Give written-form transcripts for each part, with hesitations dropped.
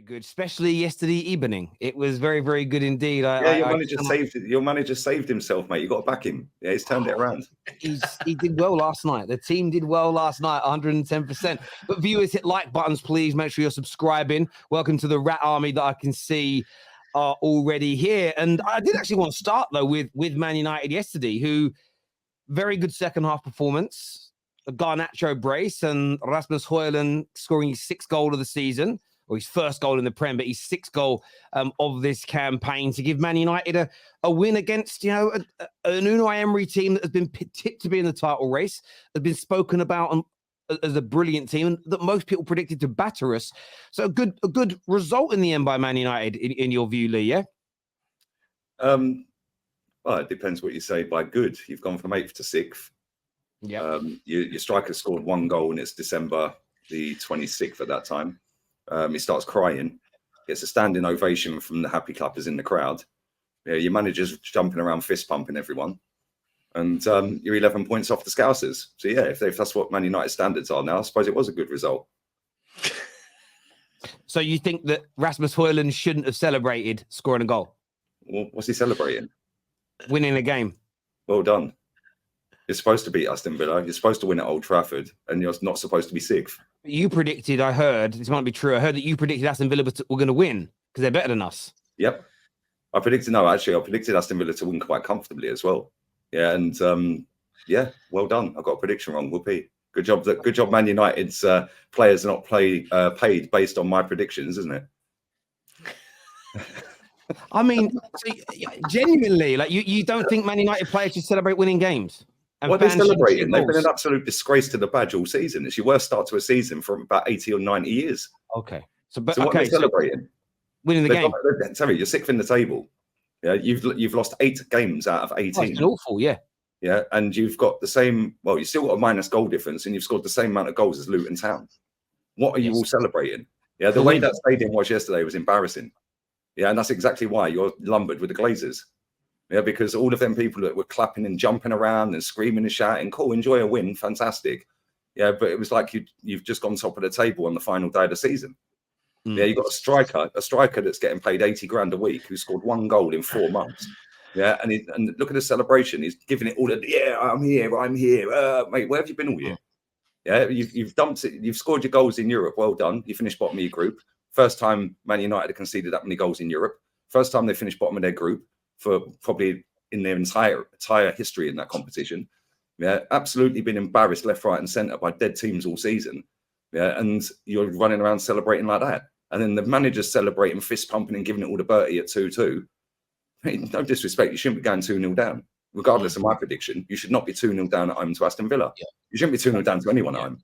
good, especially yesterday evening. It was very, very good indeed. Your manager saved himself, mate. You got to back him. Yeah, he's turned it around. He did well last night. The team did well last night, 110%. But viewers, hit like buttons, please. Make sure you're subscribing. Welcome to the Rat Army that I can see are already here. And I did actually want to start though with Man United yesterday, who very good second half performance. A Garnacho brace and Rasmus Højlund scoring his 6th goal of the season, or his 1st goal in the Prem, but his 6th goal of this campaign to give Man United a win against, an Unai Emery team that has been tipped to be in the title race, has been spoken about as a brilliant team that most people predicted to batter us. So a good result in the end by Man United, in your view, Lee, yeah? Well, it depends what you say by good. You've gone from 8th to 6th. Yeah. Your striker scored 1 goal, and it's December the 26th at that time. He starts crying, gets a standing ovation from the happy clappers in the crowd. Your manager's jumping around, fist pumping everyone, and you're 11 points off the Scousers. So yeah, if that's what Man United standards are now, I suppose it was a good result. So you think that Rasmus Højlund shouldn't have celebrated scoring a goal? Well, what's he celebrating? Winning a game. Well done. You're supposed to beat Aston Villa. You're supposed to win at Old Trafford, and you're not supposed to be 6th. You predicted, I heard, this might be true, I heard that you predicted Aston Villa were going to win because they're better than us. Yep. I predicted Aston Villa to win quite comfortably as well. Yeah, and well done. I got a prediction wrong. Whoopee. Good job, Man United's players are not paid based on my predictions, isn't it? I mean, so genuinely, like you don't think Man United players should celebrate winning games? What are they celebrating? They've been an absolute disgrace to the badge all season. It's your worst start to a season for about 80 or 90 years. Okay. So what are they celebrating? Winning the game. Sorry, you're 6th in the table. Yeah, you've lost 8 games out of 18. That's awful, yeah. Yeah, and you've got the same. Well, you still got a minus goal difference, and you've scored the same amount of goals as Luton Town. What are you all celebrating? Yeah, the way that stadium was yesterday was embarrassing. Yeah, and that's exactly why you're lumbered with the Glazers. Yeah, because all of them people that were clapping and jumping around and screaming and shouting, cool, enjoy a win, fantastic. Yeah, but it was like you've just gone top of the table on the final day of the season. Yeah, you've got a striker that's getting paid 80 grand a week who scored 1 goal in 4 months. Yeah, and look at the celebration. He's giving it all I'm here, mate. Where have you been all year? Yeah, you've dumped it. You've scored your goals in Europe. Well done. You finished bottom of your group. First time Man United have conceded that many goals in Europe. First time they finished bottom of their group for probably in their entire history in that competition. Yeah, absolutely been embarrassed left, right, and centre by dead teams all season. Yeah, and you're running around celebrating like that. And then the manager's celebrating, fist pumping, and giving it all to Bertie at 2-2. I mean, no disrespect, you shouldn't be going 2-0 down. Regardless of my prediction, you should not be 2-0 down at home to Aston Villa. Yeah. You shouldn't be 2-0 down to anyone at home.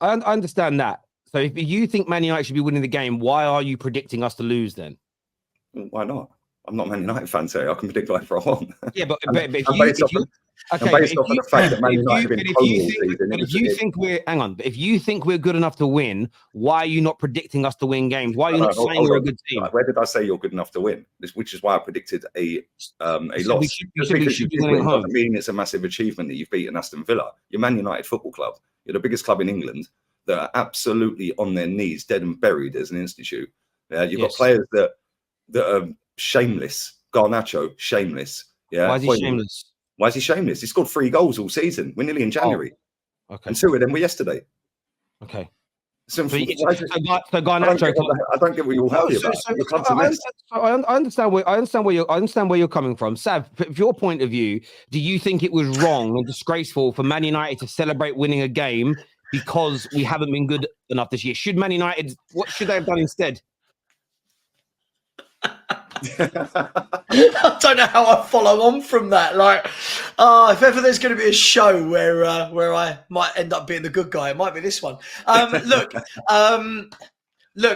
I understand that. So if you think Man United should be winning the game, why are you predicting us to lose then? Why not? I'm not a Man United fan, so I can predict whatever I want. Yeah, but if you think we're good enough to win, why are you not predicting us to win games? Why are you not saying we're a good team? Where did I say you're good enough to win? Which is why I predicted a loss. Doesn't mean it's a massive achievement that you've beaten Aston Villa. You're Man United Football Club. You're the biggest club in England that are absolutely on their knees, dead and buried as an institute. You've got players that are shameless. Garnacho, shameless. Yeah. Why is he shameless? Why is he shameless? He scored 3 goals all season. We're nearly in January. Oh, okay. And 2 of them were yesterday. Okay. Garnacho. I don't get what you're happy about. I understand where you're coming from. Sav, from your point of view, do you think it was wrong and disgraceful for Man United to celebrate winning a game because we haven't been good enough this year? What should they have done instead? I don't know how I follow on from that. Like, if ever there's going to be a show where I might end up being the good guy, it might be this one. Look,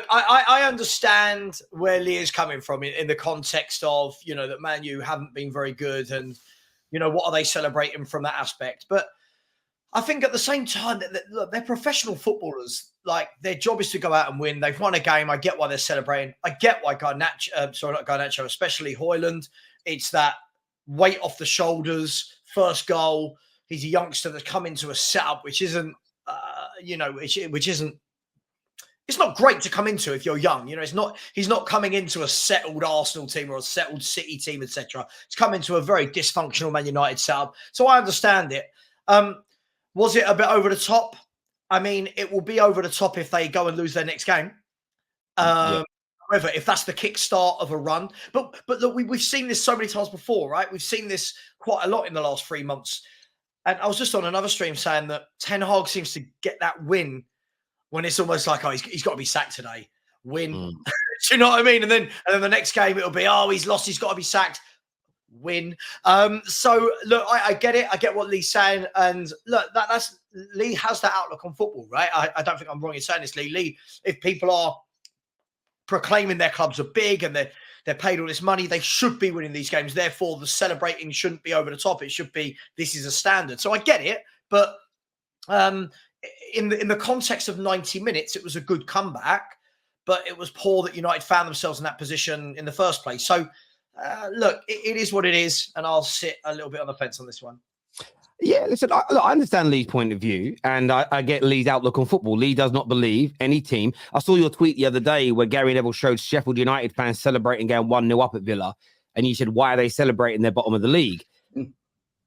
I understand where Lee is coming from in the context of, that Man U haven't been very good and, what are they celebrating from that aspect? But I think at the same time, look, they're professional footballers. Like, their job is to go out and win. They've won a game. I get why they're celebrating. I get why Garnacho, especially Højlund. It's that weight off the shoulders, first goal. He's a youngster that's come into a setup which isn't, which isn't it's not great to come into if you're young. You know, he's not coming into a settled Arsenal team or a settled City team, etc. He's come into a very dysfunctional Man United setup. So I understand it. Was it a bit over the top? I mean, it will be over the top if they go and lose their next game. However, if that's the kickstart of a run, but look, we've seen this so many times before, right? We've seen this quite a lot in the last 3 months. And I was just on another stream saying that Ten Hag seems to get that win when it's almost like, oh, he's got to be sacked today. Win. Do you know what I mean? And then the next game it'll be, oh, he's lost, he's got to be sacked. Win. So look, I get it. I get what Lee's saying. And look, that's Lee has that outlook on football, right? I don't think I'm wrong in saying this, Lee. Lee, if people are proclaiming their clubs are big and they're paid all this money, they should be winning these games. Therefore, the celebrating shouldn't be over the top. It should be, this is a standard. So I get it, but in the context of 90 minutes, it was a good comeback, but it was poor that United found themselves in that position in the first place. So look, it is what it is, and I'll sit a little bit on the fence on this one. Yeah, listen, I understand Lee's point of view, and I get Lee's outlook on football. Lee does not believe any team. I saw your tweet the other day where Gary Neville showed Sheffield United fans celebrating going 1-0 up at Villa, and you said, why are they celebrating their bottom of the league?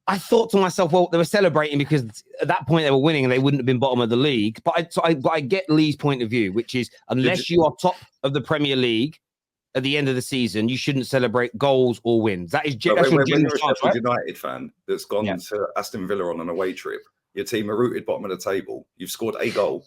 I thought to myself, well, they were celebrating because at that point they were winning and they wouldn't have been bottom of the league. But I get Lee's point of view, which is unless you are top of the Premier League at the end of the season, you shouldn't celebrate goals or wins. That is when you're a Sheffield right? United fan that's gone to Aston Villa on an away trip, your team are rooted bottom of the table, you've scored a goal,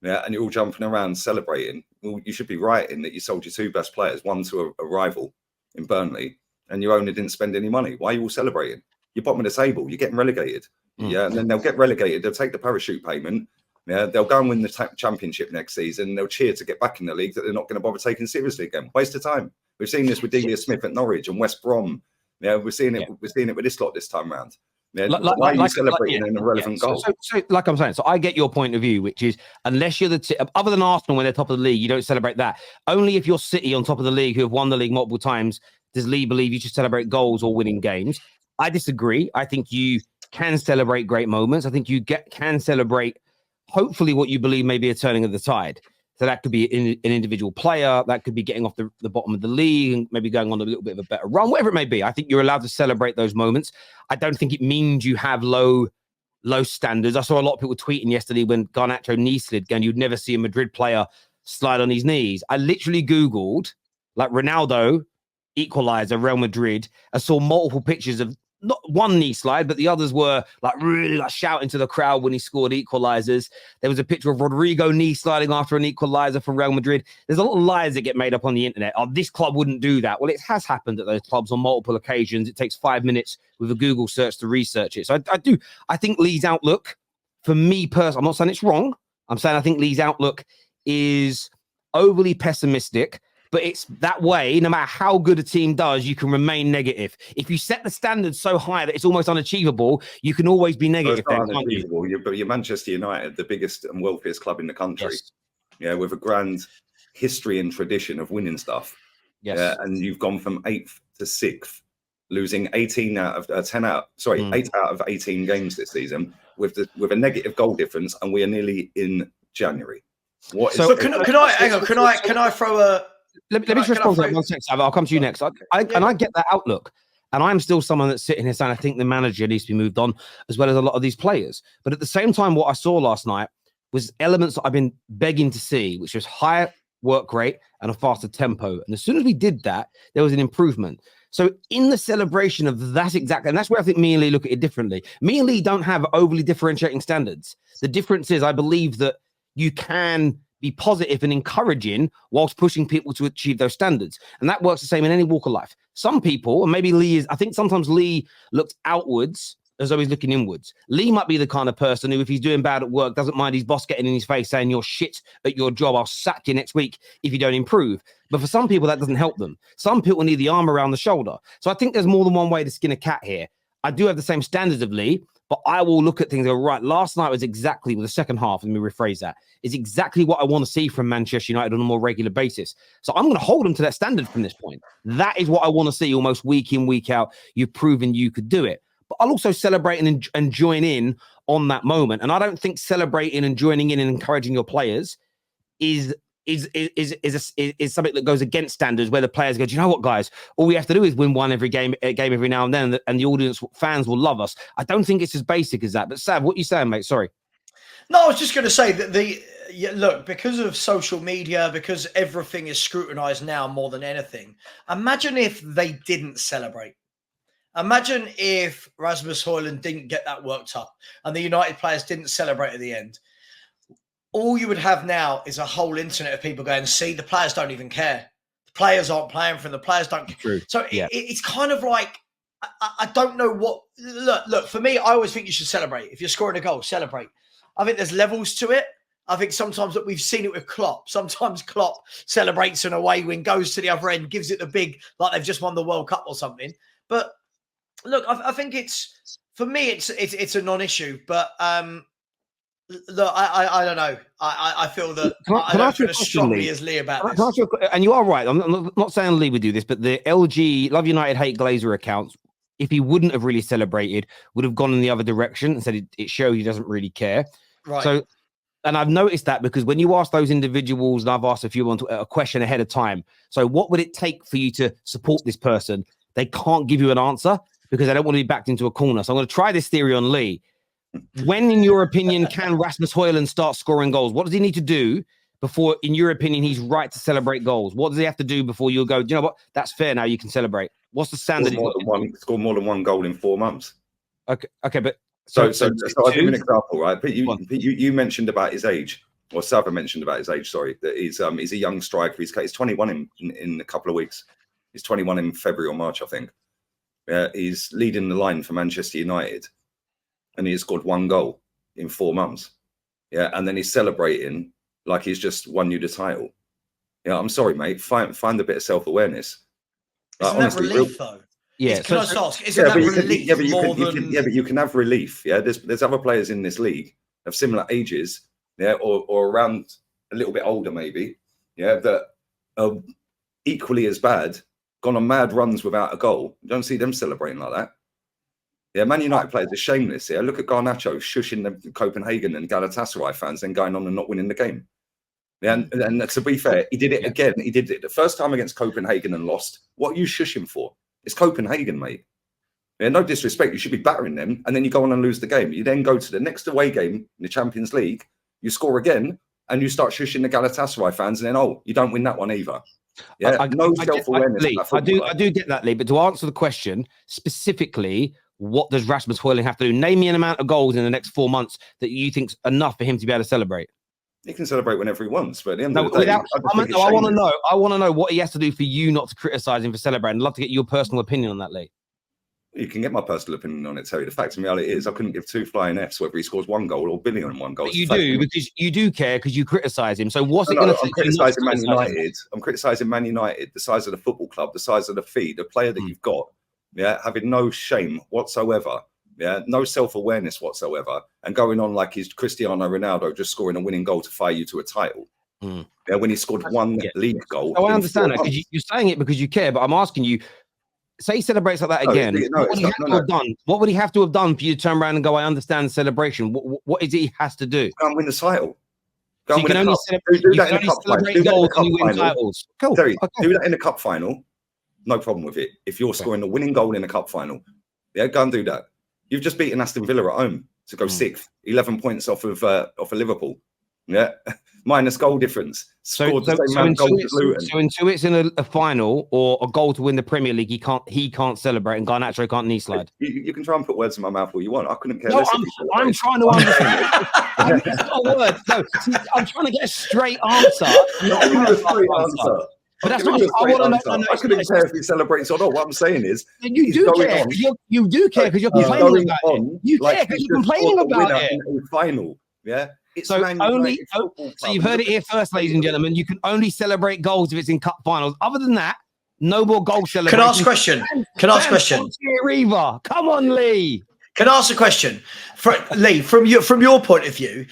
and you're all jumping around celebrating. Well, you should be right in that you sold your 2 best players, one to a rival in Burnley, and your owner didn't spend any money. Why are you all celebrating? You're bottom of the table, you're getting relegated. And then they'll get relegated, they'll take the parachute payment. They'll go and win the championship next season. They'll cheer to get back in the league that they're not going to bother taking seriously again. Waste of time. We've seen this with Delia Smith at Norwich and West Brom. We're seeing it. We're seeing it with this lot this time round. Why are you celebrating an irrelevant goal? So, like I'm saying, so I get your point of view, which is unless you're other than Arsenal when they're top of the league, you don't celebrate that. Only if you're City on top of the league who have won the league multiple times does Lee believe you should celebrate goals or winning games. I disagree. I think you can celebrate great moments. I think you can celebrate hopefully what you believe may be a turning of the tide. So that could be an individual player, that could be getting off the bottom of the league and maybe going on a little bit of a better run, whatever it may be. I think you're allowed to celebrate those moments. I don't think it means you have low standards. I saw a lot of people tweeting yesterday when Garnacho knee slid, going, you'd never see a Madrid player slide on his knees. I literally Googled like Ronaldo equalizer Real Madrid. I saw multiple pictures of not one knee slide, but the others were like really like shouting to the crowd when he scored equalizers. There was a picture of Rodrigo knee sliding after an equalizer from Real Madrid. There's a lot of lies that get made up on the internet. Oh, this club wouldn't do that. Well, it has happened at those clubs on multiple occasions. It takes 5 minutes with a Google search to research it. So I think Lee's outlook, for me personally, I'm not saying it's wrong. I'm saying I think Lee's outlook is overly pessimistic. But it's that way, no matter how good a team does, you can remain negative. If you set the standards so high that it's almost unachievable, you can always be negative. Well, it's not unachievable. You're Manchester United, the biggest and wealthiest club in the country. Yes. With a grand history and tradition of winning stuff. Yes. And you've gone from 8th to 6th, losing 8 out of 18 games this season with a negative goal difference, and we are nearly in January. Can I throw a... Let me just respond to that 1 second. I'll come to you next. And I get that outlook. And I'm still someone that's sitting here saying I think the manager needs to be moved on, as well as a lot of these players. But at the same time, what I saw last night was elements that I've been begging to see, which was higher work rate and a faster tempo. And as soon as we did that, there was an improvement. So in the celebration of that exactly, and that's where I think me and Lee look at it differently. Me and Lee don't have overly differentiating standards. The difference is I believe that you can be positive and encouraging whilst pushing people to achieve those standards. And that works the same in any walk of life. Some people, and maybe Lee I think sometimes Lee looks outwards as though he's looking inwards. Lee might be the kind of person who, if he's doing bad at work, doesn't mind his boss getting in his face saying, you're shit at your job, I'll sack you next week if you don't improve. But for some people, that doesn't help them. Some people need the arm around the shoulder. So I think there's more than one way to skin a cat here. I do have the same standards of Lee, but I will look at things and go, right, last night was exactly, with the second half, let me rephrase that, is exactly what I want to see from Manchester United on a more regular basis. So I'm going to hold them to that standard from this point. That is what I want to see almost week in, week out. You've proven you could do it. But I'll also celebrate and join in on that moment. And I don't think celebrating and joining in and encouraging your players is something that goes against standards, where the players go, do you know what, guys? All we have to do is win one every game every now and then, and the audience, fans will love us. I don't think it's as basic as that. But Sav, what are you saying, mate? Sorry. No, I was just going to say that look, because of social media, because everything is scrutinized now more than anything. Imagine if they didn't celebrate. Imagine if Rasmus Højlund didn't get that worked up and the United players didn't celebrate at the end. All you would have now is a whole internet of people going, see, the players don't even care. The players aren't playing for them. The players don't care. True. So yeah. It's kind of like, I don't know what, look, for me, I always think you should celebrate. If you're scoring a goal, celebrate. I think there's levels to it. I think sometimes that we've seen it with Klopp. Sometimes Klopp celebrates an away win, goes to the other end, gives it the big, like they've just won the World Cup or something. But look, I think it's, for me, it's a non-issue, but, look, I don't know. I feel that I don't feel as strongly as Lee about this. And you are right. I'm not saying Lee would do this, but the LG Love United Hate Glazer accounts, if he wouldn't have really celebrated, would have gone in the other direction and said it showed he doesn't really care. Right. So, and I've noticed that because when you ask those individuals, and I've asked a few a question ahead of time, so what would it take for you to support this person? They can't give you an answer because they don't want to be backed into a corner. So I'm going to try this theory on Lee. When, in your opinion, can Rasmus Højlund start scoring goals? What does he need to do before, in your opinion, he's right to celebrate goals? What does he have to do before you'll go, do you know what? That's fair now. You can celebrate. What's the standard? Score more than one goal in 4 months. Okay, but so I'll give you an example, right? But you mentioned about his age, or Sava mentioned about his age. Sorry, that he's a young striker. He's 21 in a couple of weeks. He's 21 in February or March, I think. He's leading the line for Manchester United, and he has scored 1 goal in 4 months. Yeah, and then he's celebrating like he's just won you the title. Yeah, I'm sorry, mate. Find a bit of self-awareness. Isn't that relief, though? Yeah. Can I just ask? Isn't that relief but you can have relief. Yeah, there's other players in this league of similar ages, yeah, or around a little bit older, maybe, yeah, that are equally as bad, gone on mad runs without a goal. You don't see them celebrating like that. Yeah, Man United players are shameless. Yeah, look at Garnacho shushing the Copenhagen and Galatasaray fans, then going on and not winning the game. Yeah, and to be fair, he did it again. He did it the first time against Copenhagen and lost. What are you shushing for? It's Copenhagen, mate. Yeah, no disrespect. You should be battering them, and then you go on and lose the game. You then go to the next away game in the Champions League. You score again, and you start shushing the Galatasaray fans, and then you don't win that one either. Yeah, no self-awareness. I do get that, Lee. But to answer the question specifically, what does Rasmus Højlund have to do? Name me an amount of goals in the next 4 months that you think's enough for him to be able to celebrate. He can celebrate whenever he wants, but at the end of the day, I want to know what he has to do for you not to criticize him for celebrating. I'd love to get your personal opinion on that, Lee. You can get my personal opinion on it, Terry. The fact of reality is, I couldn't give 2 flying Fs whether he scores 1 goal or billion and 1 goal. But you do, because you do care because you criticize him. So what's it going to take? I'm criticizing Man United. I'm criticizing Man United, the size of the football club, the size of the fee, the player that you've got, yeah, having no shame whatsoever. Yeah, no self-awareness whatsoever, and going on like he's Cristiano Ronaldo, just scoring a winning goal to fire you to a title. Yeah, when he scored 1 league goal. Oh, I understand that because you're saying it because you care, but I'm asking you, say he celebrates like that again. What would he have to have done? What would he have to have done for you to turn around and go, I understand the celebration? What is it he has to do? Go and win the title. Go and win a cup. Do that in the cup final. Do that in the cup final. Cool. Terry, do that in the cup final. No problem with it. If you're scoring a winning goal in the cup final, yeah, go and do that. You've just beaten Aston Villa at home to go 6th, 11 points off of Liverpool. Yeah, minus goal difference. Scored the same amount of goals as Luton. So until it's in a final or a goal to win the Premier League, he can't celebrate, and Garnacho can't knee slide. You can try and put words in my mouth all you want. I couldn't care less. I'm trying to understand. It's not a word. No, I'm trying to get a straight answer. But that's not what I want to know. I couldn't care if he celebrates or not. What I'm saying is, you do care. You do care because you're complaining about it. You care because you're complaining about it. In the final, yeah. So you've heard it here first, ladies and gentlemen. You can only celebrate goals if it's in cup finals. Other than that, no more goal celebrations. Can I ask a question? Come on, Lee. Can I ask a question, Lee? From your point of view,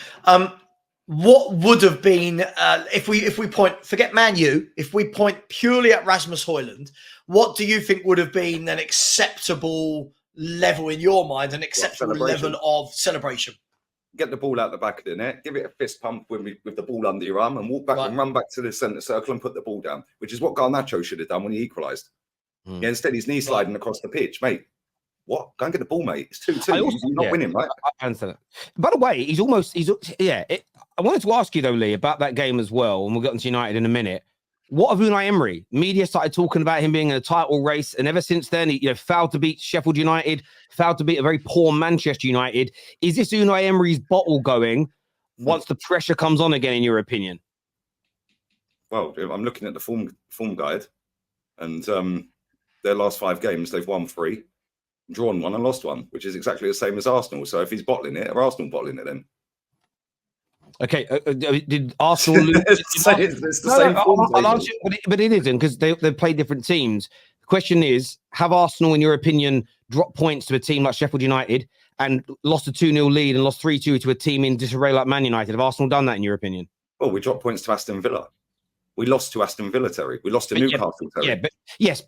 what would have been if we point, forget Man U, if we point purely at Rasmus Højlund, what do you think would have been an acceptable level in your mind, an acceptable level of celebration? get the ball out the back of the net, give it a fist pump with the ball under your arm, and walk back and run back to the centre circle and put the ball down, which is what Garnacho should have done when he equalised. Yeah, instead he's knee sliding across the pitch, mate. What? Go and get the ball, mate. It's 2-2. You're not winning, right? I understand that. By the way, I wanted to ask you though, Lee, about that game as well, and we'll get into United in a minute. What of Unai Emery? Media started talking about him being in a title race, and ever since then, he failed to beat Sheffield United, failed to beat a very poor Manchester United. Is this Unai Emery's bottle going once the pressure comes on again, in your opinion? Well, I'm looking at the form guide, and their last 5 games, they've won 3, drawn 1, and lost 1, which is exactly the same as Arsenal. So if he's bottling it, are Arsenal bottling it then? Okay, did Arsenal lose? It's the same form. I'll answer, but it isn't, because they play different teams. The question is, have Arsenal, in your opinion, dropped points to a team like Sheffield United and lost a 2-0 lead and lost 3-2 to a team in disarray like Man United? Have Arsenal done that, in your opinion? Well, we dropped points to Aston Villa. We lost to Aston Villa, Terry. We lost to Newcastle, Terry. But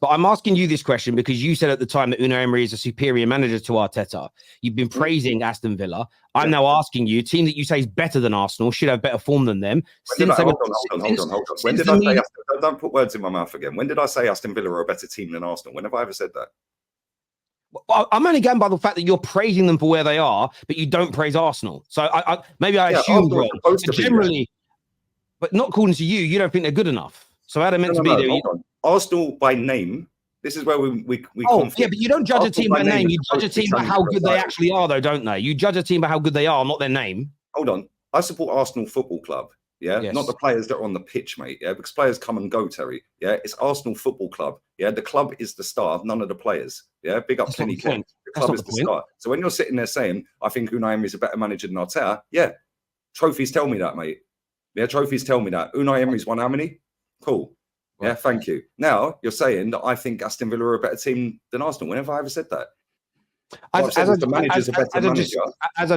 I'm asking you this question because you said at the time that Unai Emery is a superior manager to Arteta. You've been praising Aston Villa. I'm now asking you, a team that you say is better than Arsenal, should have better form than them. Hold on. When did I say Aston? Don't put words in my mouth again. When did I say Aston Villa are a better team than Arsenal? When have I ever said that? Well, I'm only going by the fact that you're praising them for where they are, but you don't praise Arsenal. So maybe I assumed wrong. But generally, but not according to you, you don't think they're good enough. So how are they meant to be there? Arsenal by name. This is where we but you don't judge a team by name. You judge a team by how good they actually are, though, don't they? You judge a team by how good they are, not their name. Hold on. I support Arsenal Football Club. Yeah, not the players that are on the pitch, mate. Yeah, because players come and go, Terry. Yeah, it's Arsenal Football Club. Yeah, the club is the star, none of the players. Yeah, big up Kenny Ken. The club is the star. So when you're sitting there saying, I think Unai Emery is a better manager than Arteta, yeah, trophies tell me that, mate. Yeah, trophies tell me that. Unai Emery's won how many? Cool. Yeah, thank you. Now you're saying that I think Aston Villa are a better team than Arsenal. When have I ever said that? As I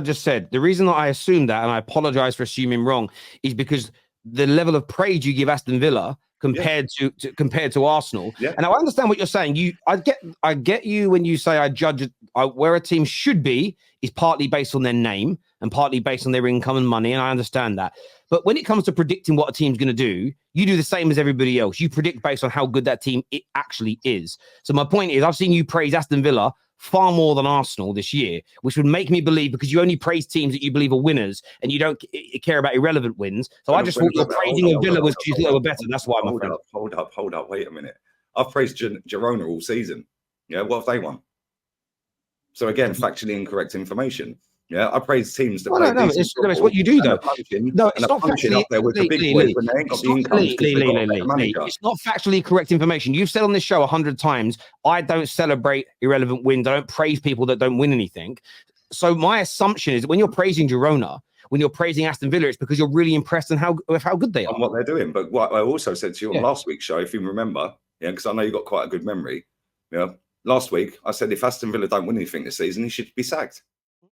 just said, the reason that I assumed that, and I apologize for assuming wrong, is because the level of praise you give Aston Villa compared to Arsenal. Yeah. And I understand what you're saying. I get you when you say I judge where a team should be is partly based on their name and partly based on their income and money, and I understand that. But when it comes to predicting what a team's going to do, you do the same as everybody else. You predict based on how good that team it actually is. So my point is, I've seen you praise Aston Villa far more than Arsenal this year, which would make me believe, because you only praise teams that you believe are winners and you don't care about irrelevant wins. So I just thought your praising of Villa was because they were better. That's why, my friend. Hold up. Wait a minute. I've praised Girona all season. Yeah, what have they won? So again, factually incorrect information. Yeah, I praise teams that play decent football. It's what you do, though. No, it's not factually up there with the big boys when they ain't got the income. It's not factually correct information. You've said on this show 100 times, I don't celebrate irrelevant wins. I don't praise people that don't win anything. So my assumption is that when you're praising Girona, when you're praising Aston Villa, it's because you're really impressed with how good they are. And what they're doing. But what I also said to you on last week's show, if you remember, because I know you've got quite a good memory. Yeah, last week I said if Aston Villa don't win anything this season, he should be sacked.